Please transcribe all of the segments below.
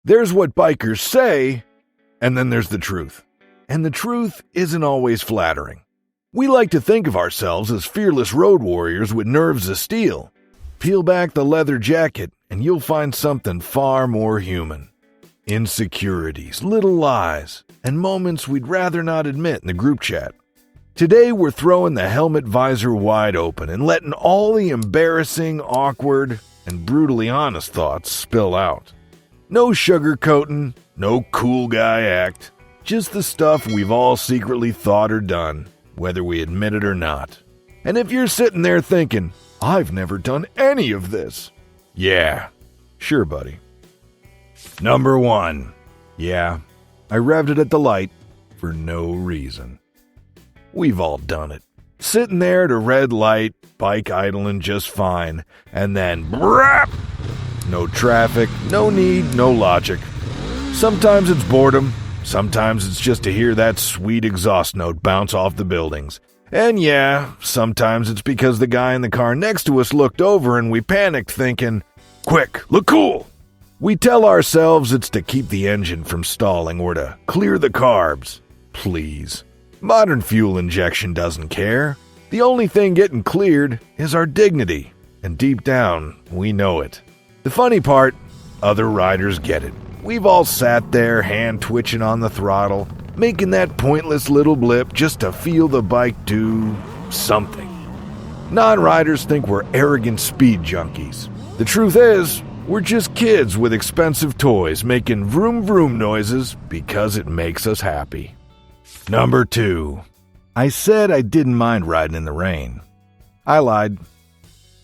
There's what bikers say, and then there's the truth. And the truth isn't always flattering. We like to think of ourselves as fearless road warriors with nerves of steel. Peel back the leather jacket, and you'll find something far more human. Insecurities, little lies, and moments we'd rather not admit in the group chat. Today we're throwing the helmet visor wide open and letting all the embarrassing, awkward, and brutally honest thoughts spill out. No sugarcoating, no cool guy act, just the stuff we've all secretly thought or done, whether we admit it or not. And if you're sitting there thinking, I've never done any of this. Yeah, sure buddy. Number 1. Yeah, I revved it at the light for no reason. We've all done it. Sitting there at a red light, bike idling just fine, and then brap! No traffic, no need, no logic. Sometimes it's boredom, sometimes it's just to hear that sweet exhaust note bounce off the buildings. And yeah, sometimes it's because the guy in the car next to us looked over and we panicked thinking, quick, look cool! We tell ourselves it's to keep the engine from stalling or to clear the carbs. Please. Modern fuel injection doesn't care. The only thing getting cleared is our dignity, and deep down, we know it. The funny part, other riders get it. We've all sat there, hand twitching on the throttle, making that pointless little blip just to feel the bike do something. Non-riders think we're arrogant speed junkies. The truth is, we're just kids with expensive toys making vroom vroom noises because it makes us happy. Number 2. I said I didn't mind riding in the rain. I lied.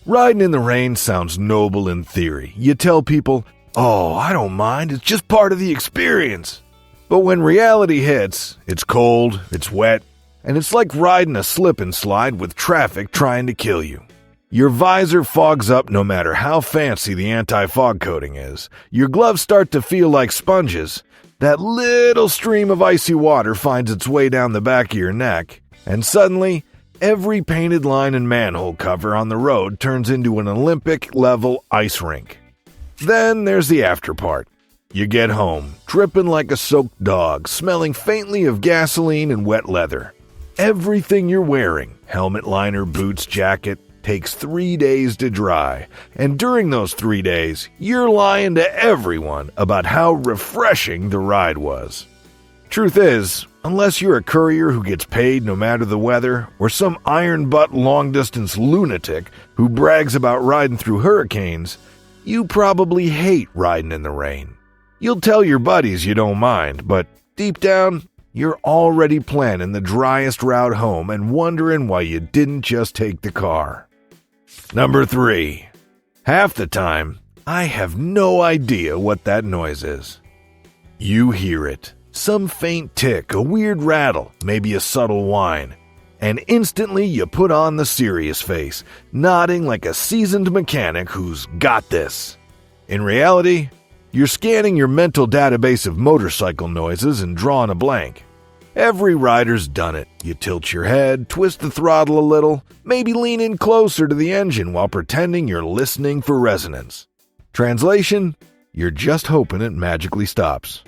Riding in the rain sounds noble in theory. You tell people, oh, I don't mind, it's just part of the experience. But when reality hits, it's cold, it's wet, and it's like riding a slip and slide with traffic trying to kill you. Your visor fogs up no matter how fancy the anti-fog coating is. Your gloves start to feel like sponges. That little stream of icy water finds its way down the back of your neck, and suddenly, every painted line and manhole cover on the road turns into an Olympic-level ice rink. Then there's the after part. You get home, dripping like a soaked dog, smelling faintly of gasoline and wet leather. Everything you're wearing, helmet liner, boots, jacket, takes 3 days to dry, and during those 3 days, you're lying to everyone about how refreshing the ride was. Truth is, unless you're a courier who gets paid no matter the weather, or some iron-butt long-distance lunatic who brags about riding through hurricanes, you probably hate riding in the rain. You'll tell your buddies you don't mind, but deep down, you're already planning the driest route home and wondering why you didn't just take the car. Number 3. Half the time, I have no idea what that noise is. You hear it. Some faint tick, a weird rattle, maybe a subtle whine. And instantly you put on the serious face, nodding like a seasoned mechanic who's got this. In reality, you're scanning your mental database of motorcycle noises and drawing a blank. Every rider's done it. You tilt your head, twist the throttle a little, maybe lean in closer to the engine while pretending you're listening for resonance. Translation, you're just hoping it magically stops.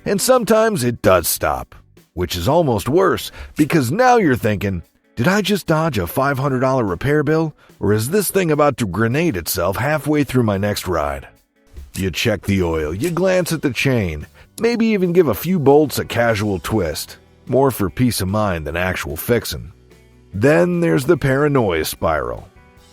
And sometimes it does stop, which is almost worse because now you're thinking, did I just dodge a $500 repair bill, or is this thing about to grenade itself halfway through my next ride? You check the oil, you glance at the chain, maybe even give a few bolts a casual twist. More for peace of mind than actual fixin'. Then there's the paranoia spiral.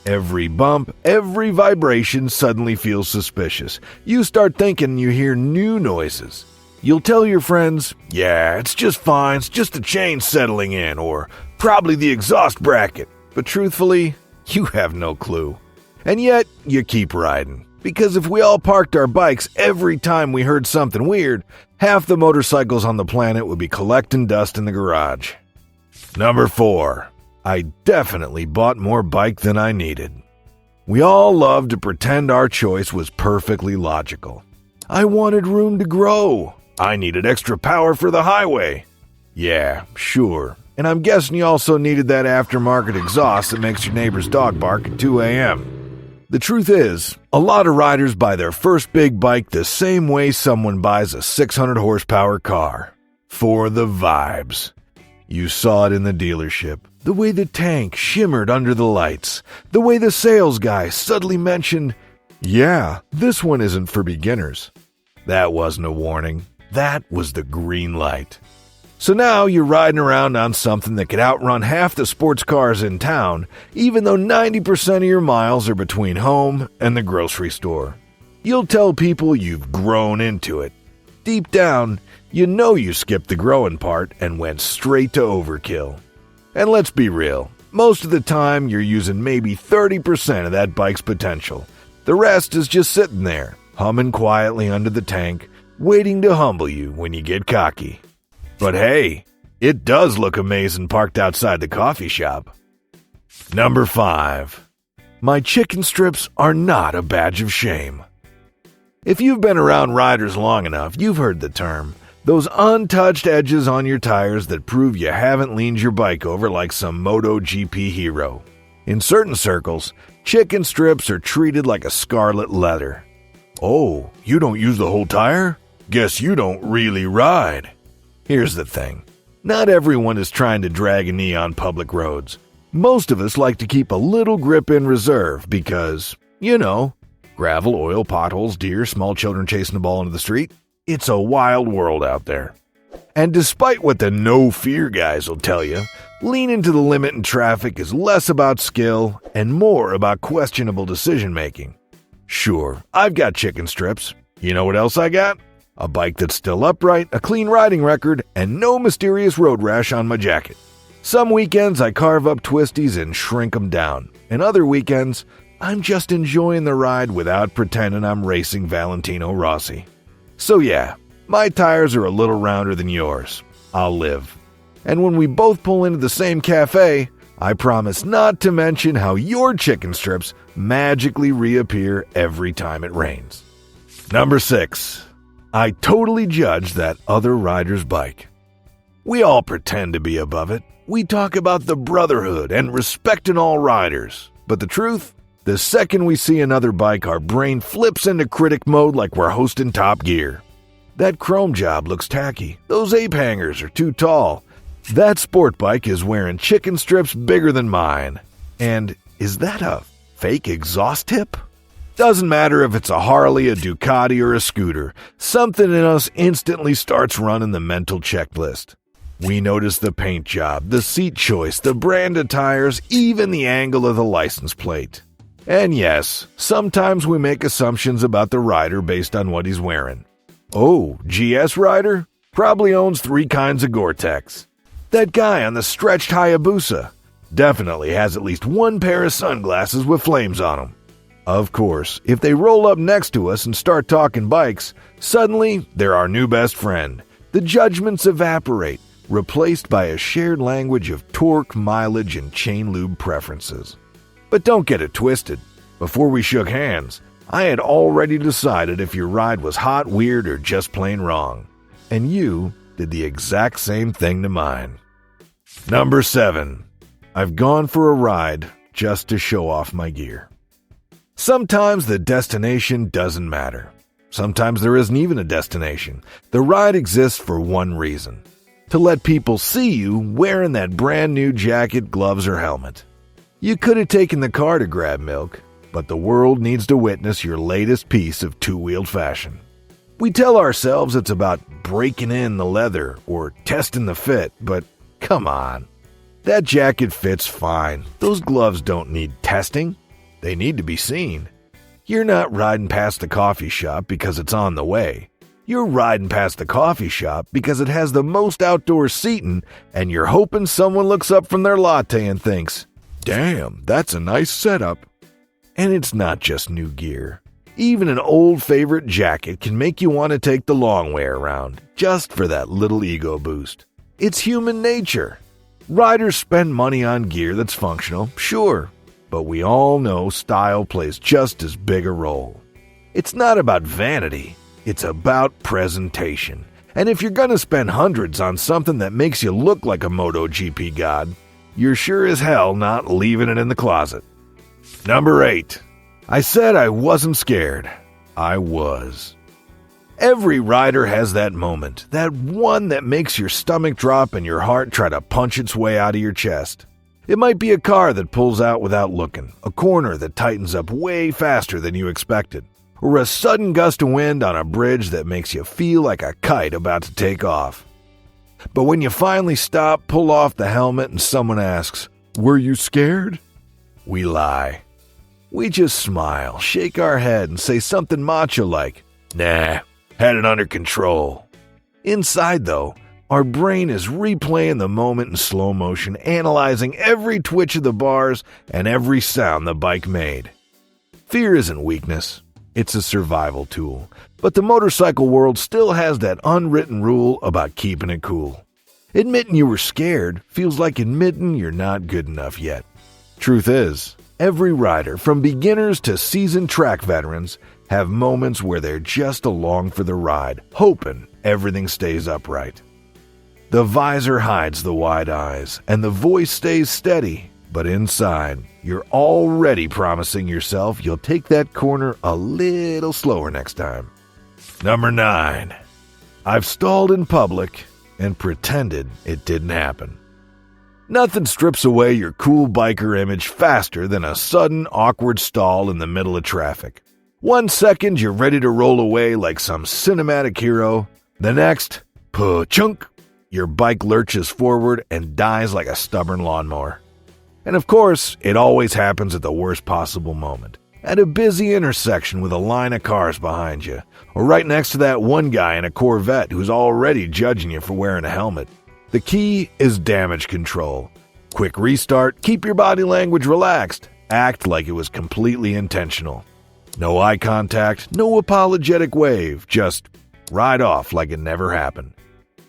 Every bump, every vibration suddenly feels suspicious. You start thinking you hear new noises. You'll tell your friends, yeah, it's just fine, it's just the chain settling in, or probably the exhaust bracket. But truthfully, you have no clue. And yet, you keep riding. Because if we all parked our bikes every time we heard something weird, half the motorcycles on the planet would be collecting dust in the garage. Number 4. I definitely bought more bike than I needed. We all love to pretend our choice was perfectly logical. I wanted room to grow. I needed extra power for the highway. Yeah, sure. And I'm guessing you also needed that aftermarket exhaust that makes your neighbor's dog bark at 2 a.m. The truth is, a lot of riders buy their first big bike the same way someone buys a 600 horsepower car. For the vibes. You saw it in the dealership. The way the tank shimmered under the lights. The way the sales guy suddenly mentioned, "Yeah, this one isn't for beginners." That wasn't a warning. That was the green light. So now you're riding around on something that could outrun half the sports cars in town, even though 90% of your miles are between home and the grocery store. You'll tell people you've grown into it. Deep down, you know you skipped the growing part and went straight to overkill. And let's be real, most of the time you're using maybe 30% of that bike's potential. The rest is just sitting there, humming quietly under the tank, waiting to humble you when you get cocky. But hey, it does look amazing parked outside the coffee shop. Number 5. My chicken strips are not a badge of shame. If you've been around riders long enough, you've heard the term. Those untouched edges on your tires that prove you haven't leaned your bike over like some MotoGP hero. In certain circles, chicken strips are treated like a scarlet letter. Oh, you don't use the whole tire? Guess you don't really ride. Here's the thing. Not everyone is trying to drag a knee on public roads. Most of us like to keep a little grip in reserve because, gravel, oil, potholes, deer, small children chasing a ball into the street. It's a wild world out there. And despite what the no-fear guys will tell you, leaning to the limit in traffic is less about skill and more about questionable decision-making. Sure, I've got chicken strips. You know what else I got? A bike that's still upright, a clean riding record, and no mysterious road rash on my jacket. Some weekends I carve up twisties and shrink them down. And other weekends, I'm just enjoying the ride without pretending I'm racing Valentino Rossi. So yeah, my tires are a little rounder than yours. I'll live. And when we both pull into the same cafe, I promise not to mention how your chicken strips magically reappear every time it rains. Number 6. I totally judge that other rider's bike. We all pretend to be above it. We talk about the brotherhood and respecting all riders. But the truth? The second we see another bike, our brain flips into critic mode like we're hosting Top Gear. That chrome job looks tacky. Those ape hangers are too tall. That sport bike is wearing chicken strips bigger than mine. And is that a fake exhaust tip? Doesn't matter if it's a Harley, a Ducati, or a scooter. Something in us instantly starts running the mental checklist. We notice the paint job, the seat choice, the brand of tires, even the angle of the license plate. And yes, sometimes we make assumptions about the rider based on what he's wearing. Oh, GS rider? Probably owns 3 kinds of Gore-Tex. That guy on the stretched Hayabusa definitely has at least 1 pair of sunglasses with flames on them. Of course, if they roll up next to us and start talking bikes, suddenly they're our new best friend. The judgments evaporate, replaced by a shared language of torque, mileage, and chain lube preferences. But don't get it twisted. Before we shook hands, I had already decided if your ride was hot, weird, or just plain wrong. And you did the exact same thing to mine. Number 7. I've gone for a ride just to show off my gear. Sometimes the destination doesn't matter. Sometimes there isn't even a destination. The ride exists for one reason: to let people see you wearing that brand new jacket, gloves, or helmet. You could have taken the car to grab milk, but the world needs to witness your latest piece of two-wheeled fashion. We tell ourselves it's about breaking in the leather or testing the fit, but come on. That jacket fits fine. Those gloves don't need testing. They need to be seen. You're not riding past the coffee shop because it's on the way. You're riding past the coffee shop because it has the most outdoor seating, and you're hoping someone looks up from their latte and thinks, "Damn, that's a nice setup." And it's not just new gear. Even an old favorite jacket can make you want to take the long way around, just for that little ego boost. It's human nature. Riders spend money on gear that's functional, sure, but we all know style plays just as big a role. It's not about vanity, it's about presentation. And if you're gonna spend hundreds on something that makes you look like a MotoGP god, you're sure as hell not leaving it in the closet. Number 8. I said I wasn't scared. I was. Every rider has that moment, that one that makes your stomach drop and your heart try to punch its way out of your chest. It might be a car that pulls out without looking, a corner that tightens up way faster than you expected, or a sudden gust of wind on a bridge that makes you feel like a kite about to take off. But when you finally stop, pull off the helmet, and someone asks, "Were you scared?" We lie. We just smile, shake our head, and say something macho like, "Nah, had it under control." Inside, though, our brain is replaying the moment in slow motion, analyzing every twitch of the bars and every sound the bike made. Fear isn't weakness. It's a survival tool. But the motorcycle world still has that unwritten rule about keeping it cool. Admitting you were scared feels like admitting you're not good enough yet. Truth is, every rider, from beginners to seasoned track veterans, have moments where they're just along for the ride, hoping everything stays upright. The visor hides the wide eyes, and the voice stays steady, but inside, you're already promising yourself you'll take that corner a little slower next time. Number 9. I've stalled in public and pretended it didn't happen. Nothing strips away your cool biker image faster than a sudden, awkward stall in the middle of traffic. 1 second, you're ready to roll away like some cinematic hero. The next, pa-chunk, your bike lurches forward and dies like a stubborn lawnmower. And of course, it always happens at the worst possible moment. At a busy intersection with a line of cars behind you, or right next to that one guy in a Corvette who's already judging you for wearing a helmet. The key is damage control. Quick restart, keep your body language relaxed, act like it was completely intentional. No eye contact, no apologetic wave, just ride off like it never happened.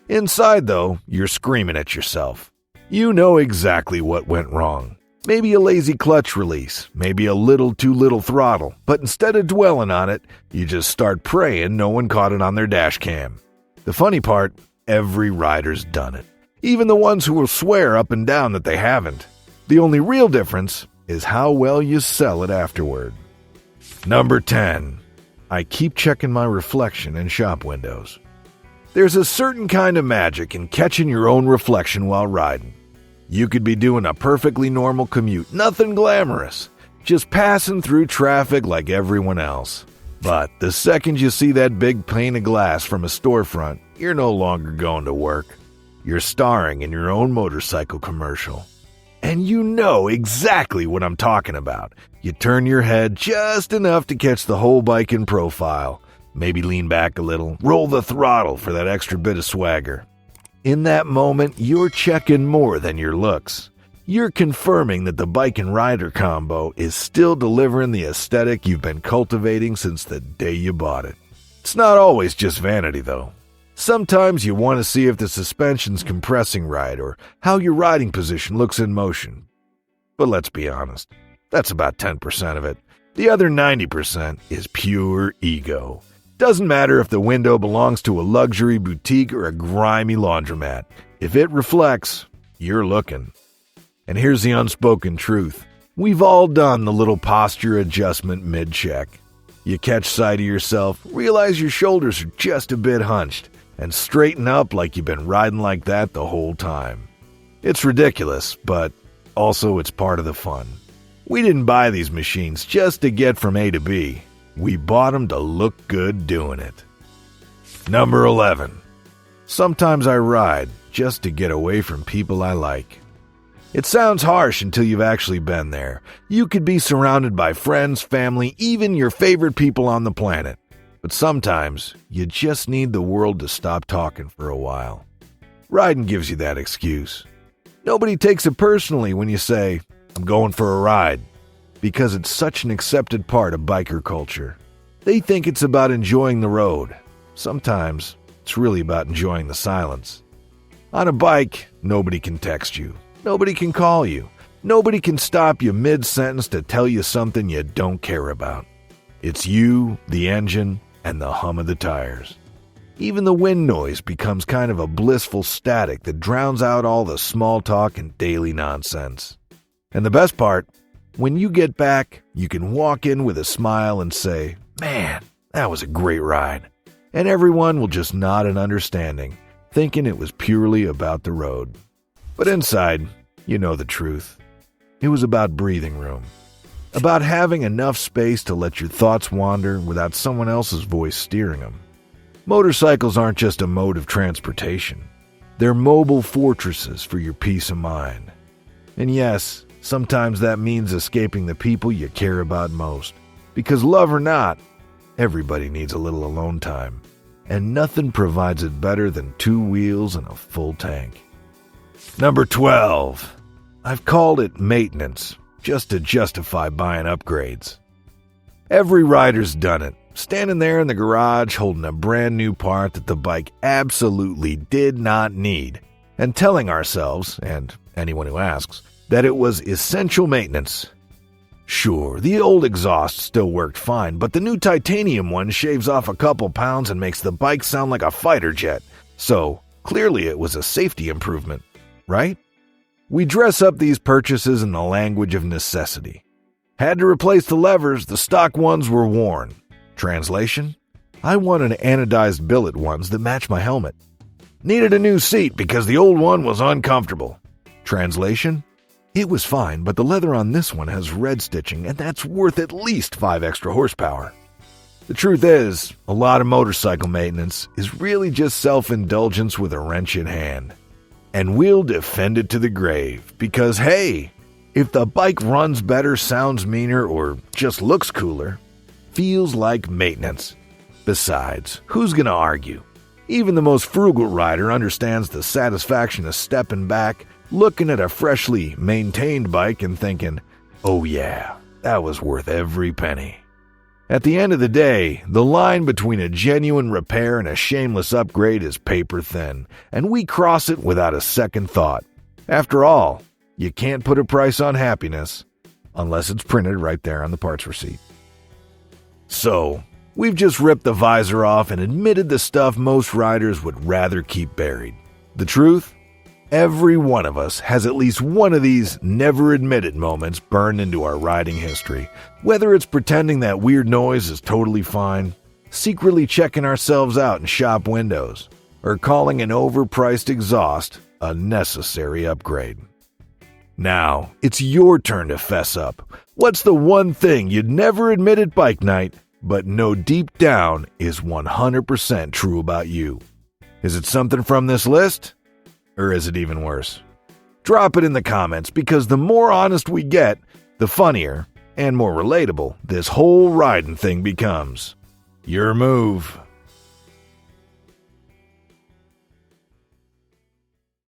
Inside, though, you're screaming at yourself. You know exactly what went wrong. Maybe a lazy clutch release, maybe a little too little throttle, but instead of dwelling on it, you just start praying no one caught it on their dash cam. The funny part, every rider's done it. Even the ones who will swear up and down that they haven't. The only real difference is how well you sell it afterward. Number 10. I keep checking my reflection in shop windows. There's a certain kind of magic in catching your own reflection while riding. You could be doing a perfectly normal commute, nothing glamorous, just passing through traffic like everyone else. But the second you see that big pane of glass from a storefront, you're no longer going to work. You're starring in your own motorcycle commercial. And you know exactly what I'm talking about. You turn your head just enough to catch the whole bike in profile. Maybe lean back a little, roll the throttle for that extra bit of swagger. In that moment, you're checking more than your looks. You're confirming that the bike and rider combo is still delivering the aesthetic you've been cultivating since the day you bought it. It's not always just vanity, though. Sometimes you want to see if the suspension's compressing right or how your riding position looks in motion. But let's be honest, that's about 10% of it. The other 90% is pure ego. Doesn't matter if the window belongs to a luxury boutique or a grimy laundromat. If it reflects, you're looking. And here's the unspoken truth. We've all done the little posture adjustment mid-check. You catch sight of yourself, realize your shoulders are just a bit hunched, and straighten up like you've been riding like that the whole time. It's ridiculous, but also it's part of the fun. We didn't buy these machines just to get from A to B. We bought them to look good doing it. Number 11. Sometimes I ride just to get away from people I like. It sounds harsh until you've actually been there. You could be surrounded by friends, family, even your favorite people on the planet. But sometimes you just need the world to stop talking for a while. Riding gives you that excuse. Nobody takes it personally when you say, "I'm going for a ride," because it's such an accepted part of biker culture. They think it's about enjoying the road. Sometimes it's really about enjoying the silence. On a bike, nobody can text you. Nobody can call you. Nobody can stop you mid-sentence to tell you something you don't care about. It's you, the engine, and the hum of the tires. Even the wind noise becomes kind of a blissful static that drowns out all the small talk and daily nonsense. And the best part, When you get back, you can walk in with a smile and say, "Man, that was a great ride." And everyone will just nod in understanding, thinking it was purely about the road. But inside, you know the truth. It was about breathing room. About having enough space to let your thoughts wander without someone else's voice steering them. Motorcycles aren't just a mode of transportation. They're mobile fortresses for your peace of mind. And yes, sometimes that means escaping the people you care about most. Because love or not, everybody needs a little alone time. And nothing provides it better than 2 wheels and a full tank. Number 12. I've called it maintenance, just to justify buying upgrades. Every rider's done it, standing there in the garage holding a brand new part that the bike absolutely did not need, and telling ourselves, and anyone who asks, that it was essential maintenance. Sure, the old exhaust still worked fine, but the new titanium one shaves off a couple pounds and makes the bike sound like a fighter jet. So, clearly it was a safety improvement, right? We dress up these purchases in the language of necessity. Had to replace the levers, the stock ones were worn. Translation? I wanted anodized billet ones that match my helmet. Needed a new seat because the old one was uncomfortable. Translation? It was fine, but the leather on this one has red stitching, and that's worth at least 5 extra horsepower. The truth is, a lot of motorcycle maintenance is really just self-indulgence with a wrench in hand. And we'll defend it to the grave, because hey, if the bike runs better, sounds meaner, or just looks cooler, feels like maintenance. Besides, who's gonna argue? Even the most frugal rider understands the satisfaction of stepping back, looking at a freshly maintained bike and thinking, "Oh yeah, that was worth every penny." At the end of the day, the line between a genuine repair and a shameless upgrade is paper thin, and we cross it without a second thought. After all, you can't put a price on happiness unless it's printed right there on the parts receipt. So, we've just ripped the visor off and admitted the stuff most riders would rather keep buried. The truth? Every one of us has at least one of these never admitted moments burned into our riding history, whether it's pretending that weird noise is totally fine, secretly checking ourselves out in shop windows, or calling an overpriced exhaust a necessary upgrade. Now, it's your turn to fess up. What's the one thing you'd never admit at bike night, but know deep down is 100% true about you? Is it something from this list? Or is it even worse? Drop it in the comments, because the more honest we get, the funnier and more relatable this whole riding thing becomes. Your move.